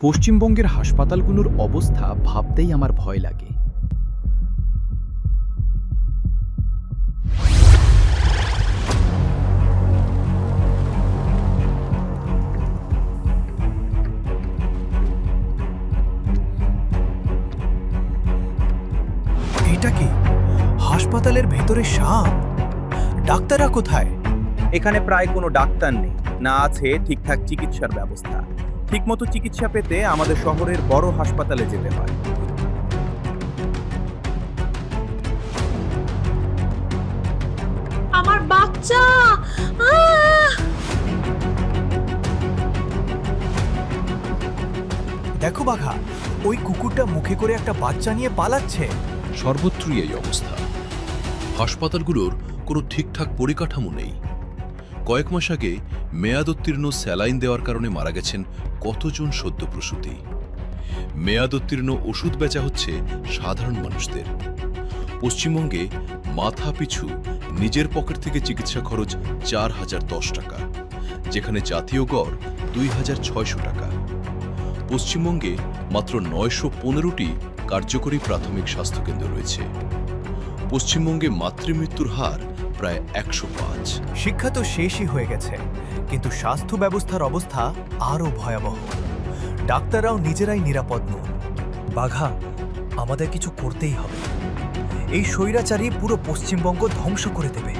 পশ্চিমবঙ্গের হাসপাতালগুলোর অবস্থা ভাবতেই আমার ভয় লাগে। এটা কি হাসপাতালের ভেতরে সাপ? ডাক্তাররা কোথায়? এখানে প্রায় কোনো ডাক্তার নেই, না আছে ঠিকঠাক চিকিৎসার ব্যবস্থা। ঠিকমতো চিকিৎসা পেতে আমাদের শহরের বড় হাসপাতালে যেতে হয়। আমার বাচ্চা! আহ! দেখো বাঘা, ওই কুকুরটা মুখে করে একটা বাচ্চা নিয়ে পালাচ্ছে। সর্বত্রই এই অবস্থা। হাসপাতালগুলোর কোনো ঠিকঠাক পরিকাঠামো নেই। কয়েক মাস আগে মেয়াদোত্তীর্ণ স্যালাইন দেওয়ার কারণে মারা গেছেন কতজন সদ্যপ্রসূতি। মেয়াদোত্তীর্ণ ওষুধ বেচা হচ্ছে সাধারণ মানুষদের। পশ্চিমবঙ্গে মাথা পিছু নিজের পকেট থেকে চিকিৎসা খরচ ৪,০১০ টাকা, যেখানে জাতীয় গড় ২,৬০০ টাকা। পশ্চিমবঙ্গে মাত্র ৯১৫টি কার্যকরী প্রাথমিক স্বাস্থ্যকেন্দ্র রয়েছে। পশ্চিমবঙ্গে মাতৃমৃত্যুর হার প্রায় ১০৫। শিক্ষা তো শেষই হয়ে গেছে, কিন্তু স্বাস্থ্য ব্যবস্থার অবস্থা আরও ভয়াবহ। ডাক্তাররাও নিজেরাই নিরাপদ নন। বাঘা, আমাদের কিছু করতেই হবে। এই স্বৈরাচারী পুরো পশ্চিমবঙ্গ ধ্বংস করে দেবে।